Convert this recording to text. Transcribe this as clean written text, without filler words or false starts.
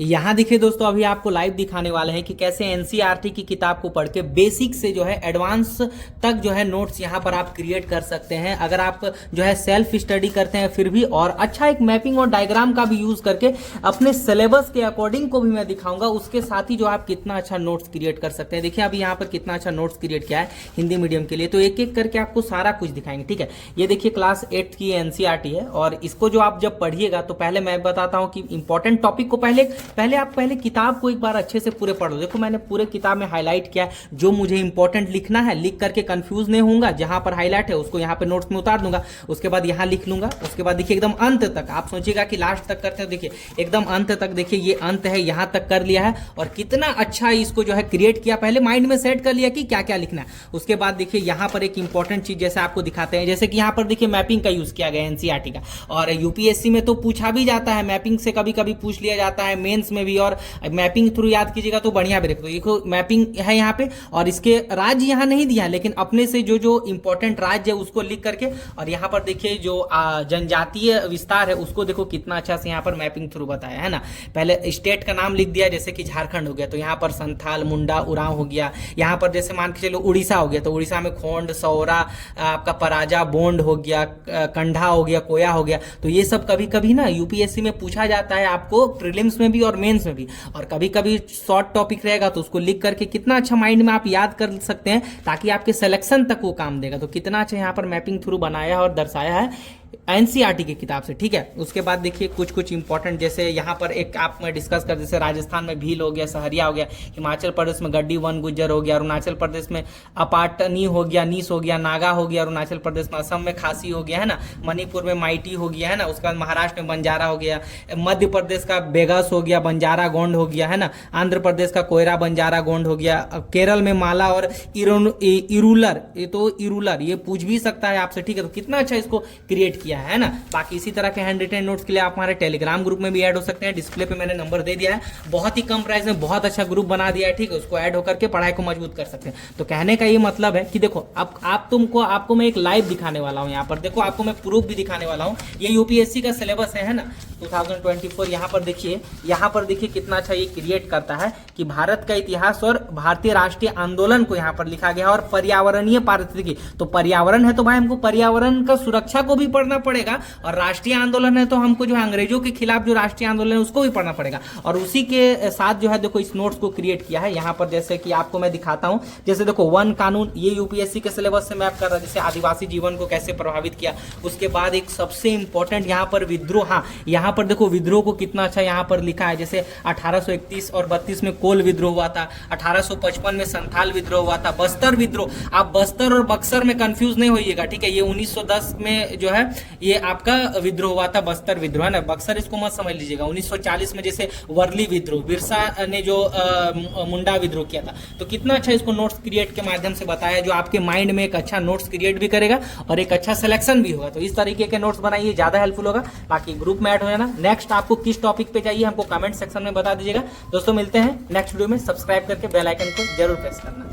यहाँ देखिए दोस्तों, अभी आपको लाइव दिखाने वाले हैं कि कैसे एनसीईआरटी की किताब को पढ़ के बेसिक से जो है एडवांस तक जो है नोट्स यहाँ पर आप क्रिएट कर सकते हैं। अगर आप जो है सेल्फ स्टडी करते हैं फिर भी, और अच्छा एक मैपिंग और डायग्राम का भी यूज करके अपने सिलेबस के अकॉर्डिंग को भी मैं दिखाऊंगा। उसके साथ ही जो आप कितना अच्छा नोट्स क्रिएट कर सकते हैं। देखिए अभी यहाँ पर कितना अच्छा नोट्स क्रिएट किया है हिंदी मीडियम के लिए, तो एक एक करके आपको सारा कुछ दिखाएंगे। ठीक है, ये देखिए क्लास 8 की एनसीईआरटी है, और इसको जो आप जब पढ़िएगा तो पहले मैं बताता हूँ कि इंपॉर्टेंट टॉपिक को पहले किताब को एक बार अच्छे से पूरे पढ़ लो। देखो मैंने पूरे किताब में हाईलाइट किया है, जो मुझे इंपॉर्टेंट लिखना है लिख करके कंफ्यूज नहीं होऊंगा, जहां पर हाईलाइट है उसको यहाँ पे नोट्स में उतार दूंगा, उसके बाद यहाँ लिख लूंगा। उसके बाद देखिए एकदम अंत तक, आप सोचिएगा कि लास्ट तक करते हो, देखिए एकदम अंत तक, देखिए ये अंत है, यहां तक कर लिया है, और कितना अच्छा इसको जो है क्रिएट किया, पहले माइंड में सेट कर लिया कि क्या क्या लिखना है। उसके बाद देखिए यहाँ पर एक इंपॉर्टेंट चीज जैसे आपको दिखाते हैं, जैसे कि यहाँ पर देखिए मैपिंग का यूज किया गया एनसीईआरटी का, और यूपीएससी में तो पूछा भी जाता है, मैपिंग से कभी कभी पूछ लिया जाता है, मेंस में भी, और मैपिंग थ्रू याद कीजिएगा तो बढ़िया भी रखो। देखो मैपिंग है यहाँ पे, और इसके राज्य यहाँ नहीं दिया, लेकिन अपने से जो जो इंपॉर्टेंट राज्य है उसको लिख करके, और यहाँ पर देखिए जो जनजातीय विस्तार है उसको देखो कितना अच्छा से यहाँ पर मैपिंग थ्रू बताया है ना। पहले स्टेट का नाम लिख दिया, जैसे कि झारखंड हो गया तो यहाँ पर संथाल, मुंडा, उरांव हो गया। यहाँ पर जैसे मान के चलो उड़ीसा हो गया तो उड़ीसा में खोंड, सौरा, आपका पराजा, बोंड हो गया, कंढा हो गया, कोया हो गया। तो ये सब कभी कभी ना यूपीएससी में पूछा जाता है, आपको प्रीलिम्स में भी और मेंस में भी, और कभी कभी शॉर्ट टॉपिक रहेगा तो उसको लिख करके कितना अच्छा माइंड में आप याद कर सकते हैं, ताकि आपके सिलेक्शन तक वो काम देगा। तो कितना अच्छा यहाँ पर मैपिंग थ्रू बनाया है और दर्शाया है एनसीईआरटी की किताब से। ठीक है, उसके बाद देखिए कुछ कुछ इंपॉर्टेंट, जैसे यहाँ पर एक आप में डिस्कस कर, जैसे राजस्थान में भील हो गया, सहरिया हो गया, हिमाचल प्रदेश में गड्डी, वन गुज्जर हो गया, अरुणाचल प्रदेश में अपाटनी हो गया, नीस हो गया, नागा हो गया अरुणाचल प्रदेश में, असम में खासी हो गया है ना, मणिपुर में माइटी हो गया है ना, उसके बाद महाराष्ट्र में बंजारा हो गया, मध्य प्रदेश का बेगस हो गया, बंजारा गोंड हो गया है ना, आंध्र प्रदेश का कोयरा बंजारा गोंड हो गया, केरल में माला और इरूलर, ये तो इरूलर ये पूछ भी सकता है आपसे। ठीक है, तो कितना अच्छा इसको क्रिएट किया है ना। बाकी इसी तरह के हैंड रिटन नोट्स के लिए आप हमारे टेलीग्राम ग्रुप में भी ऐड हो सकते हैं। डिस्प्ले पे मैंने नंबर दे दिया है, बहुत ही कम प्राइस में बहुत अच्छा ग्रुप बना दिया है। ठीक है, उसको ऐड होकर के पढ़ाई को मजबूत कर सकते हैं। तो कहने का ये मतलब है कि देखो अब आपको मैं एक लाइव दिखाने वाला हूं। यहाँ पर देखो आपको मैं प्रूफ भी दिखाने वाला हूं। ये यूपीएससी का सिलेबस है ना 2024। यहाँ पर देखिए कितना अच्छा ये क्रिएट करता है कि भारत का इतिहास और भारतीय राष्ट्रीय आंदोलन को यहाँ पर लिखा गया है, और पर्यावरणीय पारिस्थितिकी, तो पर्यावरण है तो भाई हमको पर्यावरण का सुरक्षा को भी पढ़ना पड़ेगा, और राष्ट्रीय आंदोलन है तो हमको जो है अंग्रेजों के खिलाफ जो राष्ट्रीय आंदोलन है उसको भी पढ़ना पड़ेगा। और उसी के साथ जो है देखो इस नोट्स को क्रिएट किया है। यहाँ पर जैसे कि आपको मैं दिखाता हूं, जैसे देखो वन कानून, ये यूपीएससी के सिलेबस से मैप कर रहा है, जैसे आदिवासी जीवन को कैसे प्रभावित किया। उसके बाद एक सबसे इंपॉर्टेंट यहाँ पर विद्रोह, हाँ यहाँ पर देखो विद्रोह को कितना अच्छा यहाँ पर लिखा है। जैसे 1831 और 32 में कोल विद्रोह हुआ था, 1855 में संथाल विद्रोह हुआ था, बस्तर विद्रोह, आप बस्तर और बक्सर में कंफ्यूज नहीं होइएगा। ठीक है, ये 1910 में जो है ये आपका विद्रोह हुआ था, बस्तर विद्रोह है ना, बक्सर इसको मत समझ लीजिएगा। 1940 में जैसे वर्ली विद्रोह, बिरसा ने जो मुंडा विद्रोह किया था। तो कितना अच्छा इसको नोट्स क्रिएट के माध्यम से बताया, जो आपके माइंड में एक अच्छा नोट्स क्रिएट भी करेगा और एक अच्छा सिलेक्शन भी होगा। तो इस तरीके के नोट्स बनाइए, ज्यादा हेल्पफुल होगा। बाकी ग्रुप में ऐड हो जाना। नेक्स्ट आपको किस टॉपिक पे चाहिए हमको कमेंट सेक्शन में बता दीजिएगा। दोस्तों मिलते हैं नेक्स्ट वीडियो में। सब्सक्राइब करके बेल आइकन को जरूर प्रेस करना।